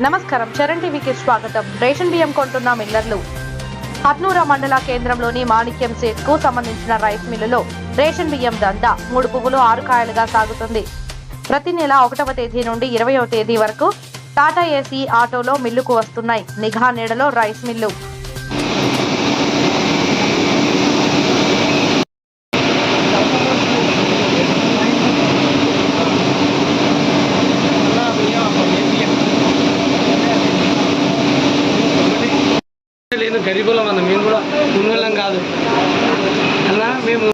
నమస్కారం, చరణ్ టీవీకి స్వాగతం. రేషన్ బియ్యం కొంటున్న మిల్లర్లు. హత్నూరా మండల కేంద్రంలోని మాణిక్యం సీడ్ కు సంబంధించిన రైస్ మిల్లులో రేషన్ బియ్యం దందా 3 పువ్వులు 6 కాయలుగా సాగుతుంది. ప్రతి నెల 1వ తేదీ నుండి 20వ తేదీ వరకు టాటా ఏసీ ఆటోలో మిల్లుకు వస్తున్నాయి. నిఘా నీడలో రైస్ మిల్లు. లేదు, గరీబులం అన్న, మేము కూడా ఉన్నోళ్ళం కాదు అన్న. మేము